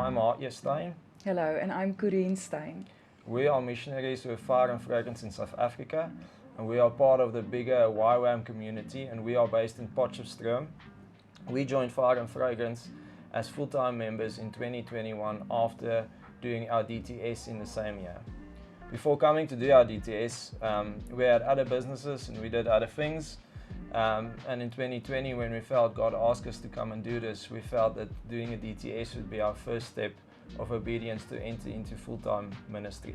I'm HE Steyn. Hello, and I'm Coreen Steyn. We are missionaries with Fire and Fragrance in South Africa, and we are part of the bigger YWAM community, and we are based in Potchefstroom. We joined Fire and Fragrance as full-time members in 2021 after doing our DTS in the same year. Before coming to do our DTS, we had other businesses and we did other things. And in 2020, when we felt God asked us to come and do this, we felt that doing a DTS would be our first step of obedience to enter into full-time ministry.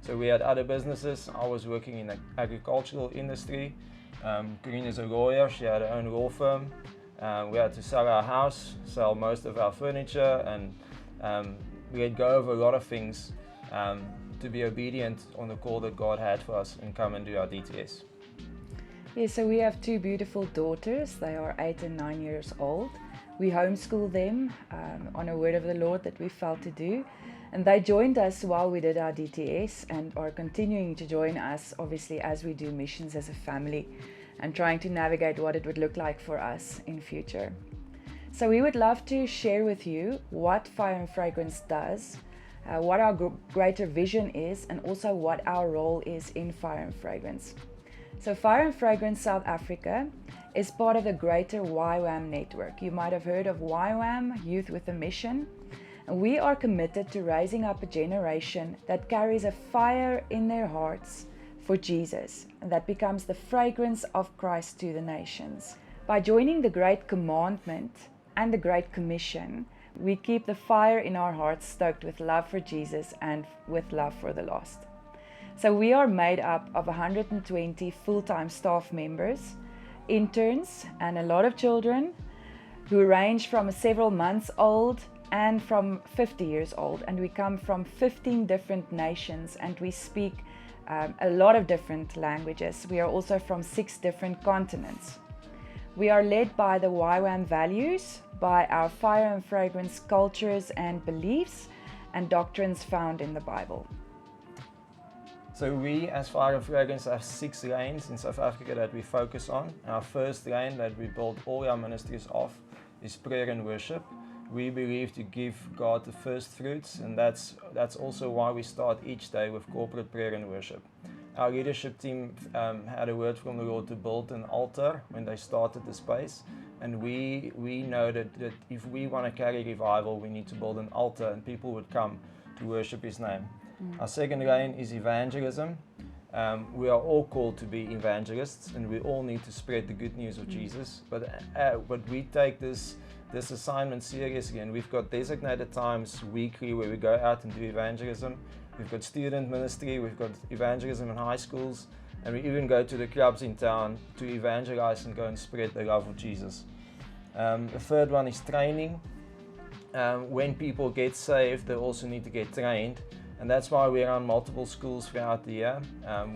So we had other businesses. I was working in the agricultural industry. Coreen is a lawyer. She had her own law firm. We had to sell our house, sell most of our furniture, and we let go of a lot of things to be obedient on the call that God had for us and come and do our DTS. Yeah, so we have two beautiful daughters. They are 8 and 9 years old. We homeschool them on a word of the Lord that we felt to do. And they joined us while we did our DTS and are continuing to join us, obviously, as we do missions as a family and trying to navigate what it would look like for us in future. So we would love to share with you what Fire and Fragrance does, what our greater vision is, and also what our role is in Fire and Fragrance. So Fire and Fragrance South Africa is part of the greater YWAM network. You might have heard of YWAM, Youth with a Mission. And we are committed to raising up a generation that carries a fire in their hearts for Jesus, and that becomes the fragrance of Christ to the nations. By joining the Great Commandment and the Great Commission, we keep the fire in our hearts stoked with love for Jesus and with love for the lost. So we are made up of 120 full-time staff members, interns, and a lot of children who range from several months old and from 50 years old. And we come from 15 different nations, and we speak a lot of different languages. We are also from 6 different continents. We are led by the YWAM values, by our Fire and Fragrance cultures and beliefs and doctrines found in the Bible. So we as Fire and Fragrance have 6 lanes in South Africa that we focus on. Our first lane that we build all our ministries off is prayer and worship. We believe to give God the first fruits, and that's also why we start each day with corporate prayer and worship. Our leadership team had a word from the Lord to build an altar when they started the space, and we know that if we want to carry revival, we need to build an altar and people would come to worship His name. Our second lane is evangelism. We are all called to be evangelists, and we all need to spread the good news of Jesus. But we take this assignment seriously, and we've got designated times weekly where we go out and do evangelism. We've got student ministry, we've got evangelism in high schools, and we even go to the clubs in town to evangelize and go and spread the love of Jesus. The third one is training. When people get saved, they also need to get trained. And that's why we run multiple schools throughout the year.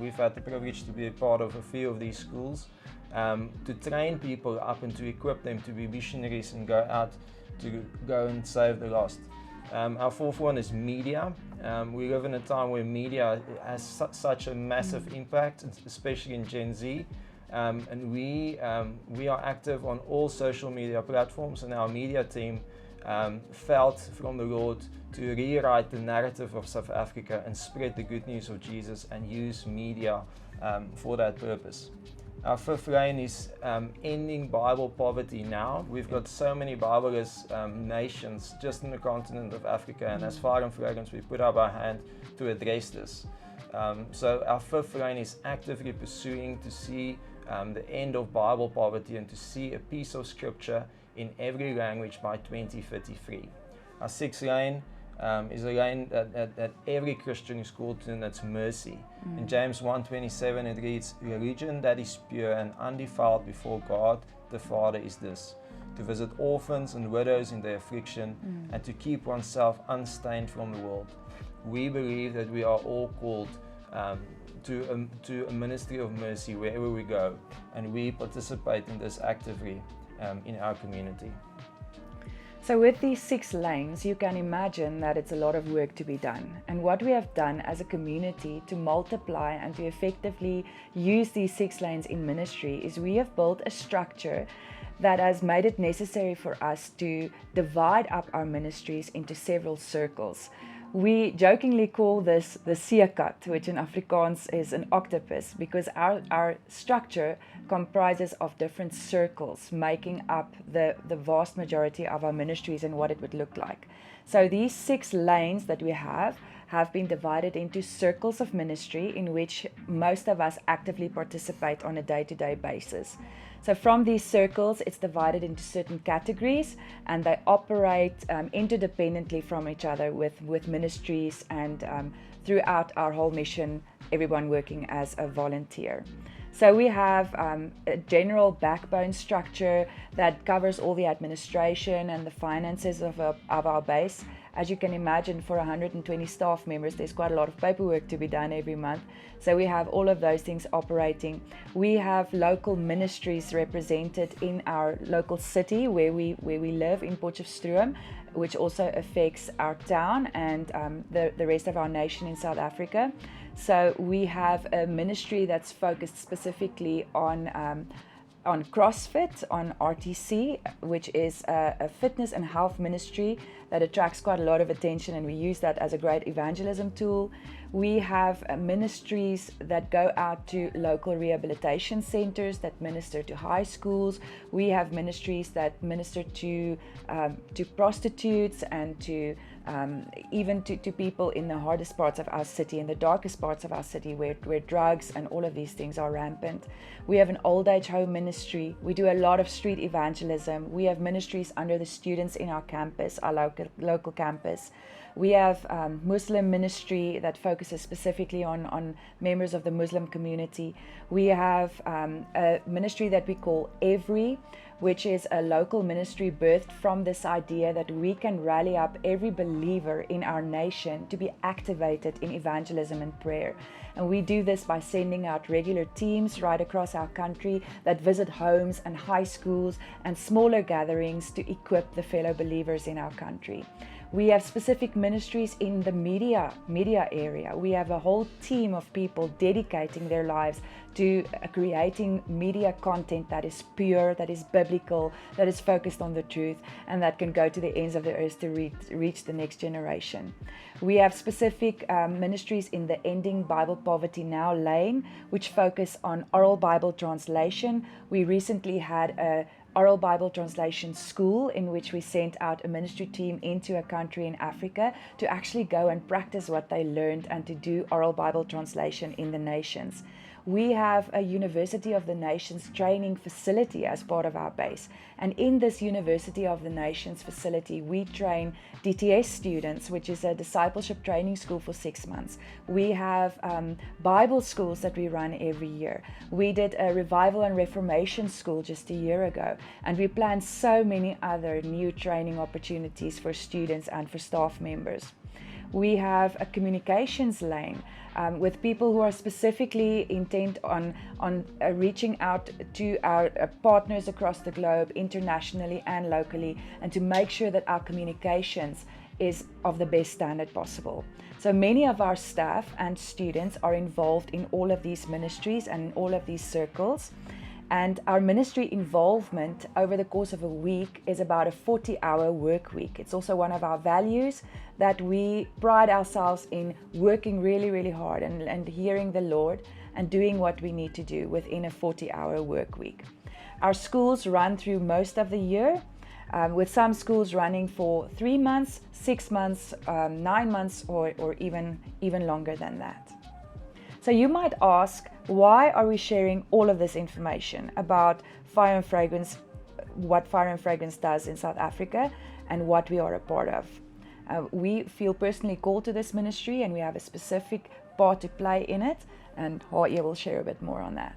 We've had the privilege to be a part of a few of these schools to train people up and to equip them to be missionaries and go out to go and save the lost. Our fourth one is media. We live in a time where media has such a massive impact, especially in Gen Z. And we are active on all social media platforms, and our media team felt from the Lord to rewrite the narrative of South Africa and spread the good news of Jesus and use media for that purpose. Our fifth lane is ending Bible poverty now. We've got so many Bibleless nations just in the continent of Africa, and as Fire and Fragrance, we put up our hand to address this. So our fifth lane is actively pursuing to see the end of Bible poverty and to see a piece of scripture in every language by 2033. Our sixth lane is a lane that every Christian is called to, and that's mercy. In James 1:27 it reads, "Religion that is pure and undefiled before God the Father is this, to visit orphans and widows in their affliction and to keep oneself unstained from the world." We believe that we are all called to a ministry of mercy wherever we go, and we participate in this actively in our community. So with these 6 lanes, you can imagine that it's a lot of work to be done. And what we have done as a community to multiply and to effectively use these 6 lanes in ministry is we have built a structure that has made it necessary for us to divide up our ministries into several circles. We jokingly call this the seekat, which in Afrikaans is an octopus, because our structure comprises of different circles, making up the vast majority of our ministries and what it would look like. So these 6 lanes that we have been divided into circles of ministry in which most of us actively participate on a day-to-day basis. So from these circles, it's divided into certain categories, and they operate interdependently from each other with ministries and throughout our whole mission, everyone working as a volunteer. So we have a general backbone structure that covers all the administration and the finances of our base. As you can imagine, for 120 staff members, there's quite a lot of paperwork to be done every month. So we have all of those things operating. We have local ministries represented in our local city where we live in Potchefstroom, which also affects our town and the rest of our nation in South Africa. So we have a ministry that's focused specifically on CrossFit, on RTC, which is a fitness and health ministry that attracts quite a lot of attention, and we use that as a great evangelism tool. We have ministries that go out to local rehabilitation centers that minister to high schools. We have ministries that minister to prostitutes and to even to people in the hardest parts of our city, in the darkest parts of our city where drugs and all of these things are rampant. We have an old age home ministry. We do a lot of street evangelism. We have ministries under the students in our campus, our local campus. We have Muslim ministry that focuses specifically on members of the Muslim community. We have a ministry that we call Every, which is a local ministry birthed from this idea that we can rally up every believer in our nation to be activated in evangelism and prayer. And we do this by sending out regular teams right across our country that visit homes and high schools and smaller gatherings to equip the fellow believers in our country. We have specific ministries in the media area. We have a whole team of people dedicating their lives to creating media content that is pure, that is biblical, that is focused on the truth, and that can go to the ends of the earth to reach the next generation. We have specific ministries in the Ending Bible Poverty Now lane, which focus on oral Bible translation. We recently had a oral Bible translation school in which we sent out a ministry team into a country in Africa to actually go and practice what they learned and to do oral Bible translation in the nations. We have a University of the Nations training facility as part of our base. And in this University of the Nations facility, we train DTS students, which is a discipleship training school for 6 months. We have Bible schools that we run every year. We did a revival and reformation school just a year ago. And we plan so many other new training opportunities for students and for staff members. We have a communications lane with people who are specifically intent on reaching out to our partners across the globe, internationally and locally, and to make sure that our communications is of the best standard possible. So many of our staff and students are involved in all of these ministries and all of these circles. And our ministry involvement over the course of a week is about a 40-hour work week. It's also one of our values that we pride ourselves in working really, really hard and hearing the Lord and doing what we need to do within a 40-hour work week. Our schools run through most of the year, with some schools running for 3 months, 6 months, 9 months, or even longer than that. So you might ask, why are we sharing all of this information about Fire and Fragrance, what Fire and Fragrance does in South Africa, and what we are a part of? We feel personally called to this ministry, and we have a specific part to play in it, and HE will share a bit more on that.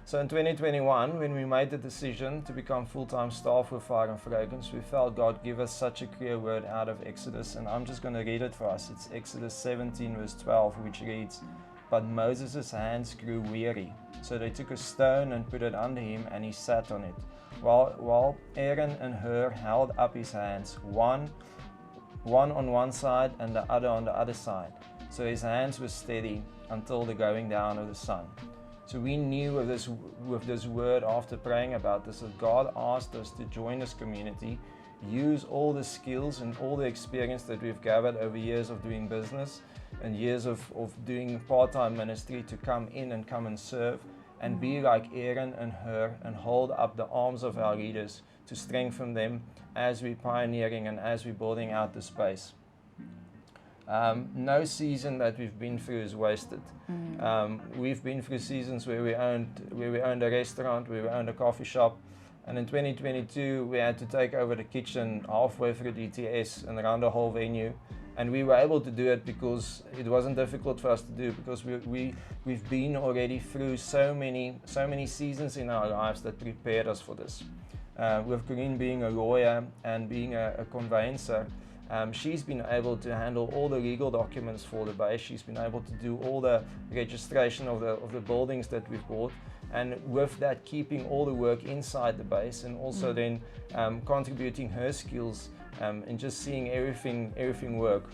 So in 2021, when we made the decision to become full-time staff with Fire and Fragrance, we felt God give us such a clear word out of Exodus, and I'm just going to read it for us. It's Exodus 17 verse 12, which reads, "But Moses' hands grew weary, so they took a stone and put it under him, and he sat on it. while Aaron and Hur held up his hands, one on one side and the other on the other side. So his hands were steady until the going down of the sun. So we knew with this word, after praying about this, that God asked us to join this community, use all the skills and all the experience that we've gathered over years of doing business and years of doing part-time ministry to come in and come and serve and be like Aaron and Hur and hold up the arms of our leaders to strengthen them as we're pioneering and as we're building out the space. No season that we've been through is wasted. We've been through seasons where we owned a restaurant, where we owned a coffee shop, and in 2022 we had to take over the kitchen halfway through DTS and run the whole venue. And we were able to do it because it wasn't difficult for us to do, because we've been already through so many seasons in our lives that prepared us for this. With Coreen being a lawyer and being a conveyancer, she's been able to handle all the legal documents for the base. She's been able to do all the registration of the buildings that we've bought, and with that keeping all the work inside the base, and also then contributing her skills and just seeing everything work.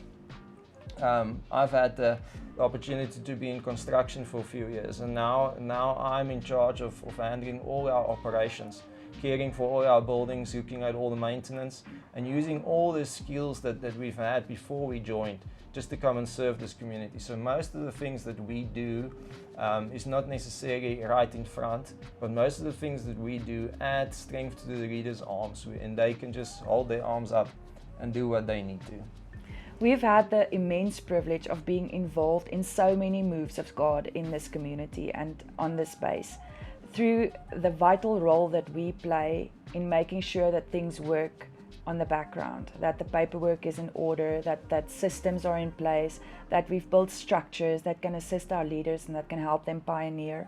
I've had the opportunity to be in construction for a few years, and now I'm in charge of handling all our operations, caring for all our buildings, looking at all the maintenance, and using all the skills that we've had before we joined just to come and serve this community. So most of the things that we do is not necessarily right in front, but most of the things that we do add strength to the leaders' arms, and they can just hold their arms up and do what they need to. We've had the immense privilege of being involved in so many moves of God in this community and on this space, through the vital role that we play in making sure that things work on the background, that the paperwork is in order, that systems are in place, that we've built structures that can assist our leaders and that can help them pioneer.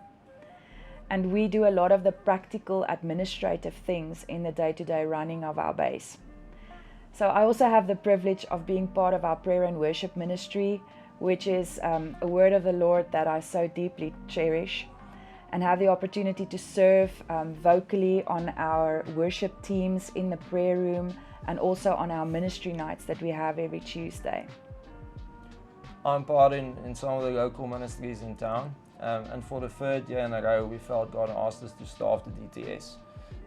And we do a lot of the practical administrative things in the day-to-day running of our base. So I also have the privilege of being part of our prayer and worship ministry, which is a word of the Lord that I so deeply cherish, and have the opportunity to serve vocally on our worship teams in the prayer room and also on our ministry nights that we have every Tuesday. I'm part in some of the local ministries in town, and for the third year in a row we felt God asked us to staff the DTS.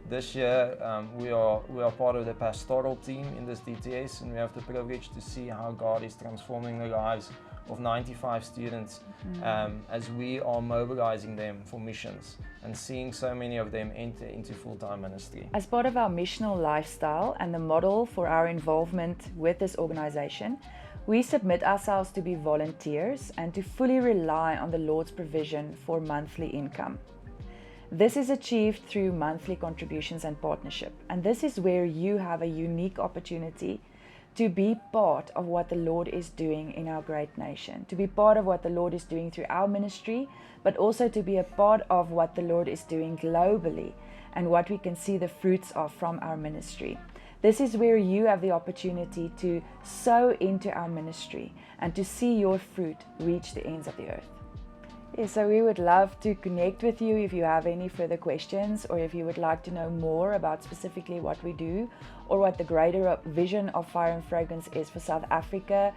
This year we are part of the pastoral team in this DTS, and we have the privilege to see how God is transforming the lives of 95 students as we are mobilizing them for missions and seeing so many of them enter into full-time ministry. As part of our missional lifestyle and the model for our involvement with this organization, we submit ourselves to be volunteers and to fully rely on the Lord's provision for monthly income. This is achieved through monthly contributions and partnership, and this is where you have a unique opportunity to be part of what the Lord is doing in our great nation, to be part of what the Lord is doing through our ministry, but also to be a part of what the Lord is doing globally and what we can see the fruits of from our ministry. This is where you have the opportunity to sow into our ministry and to see your fruit reach the ends of the earth. So we would love to connect with you if you have any further questions, or if you would like to know more about specifically what we do or what the greater vision of Fire and Fragrance is for South Africa,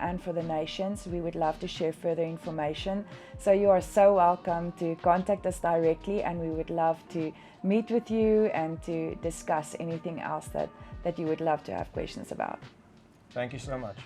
and for the nations. We would love to share further information. So you are so welcome to contact us directly, and we would love to meet with you and to discuss anything else that you would love to have questions about. Thank you so much.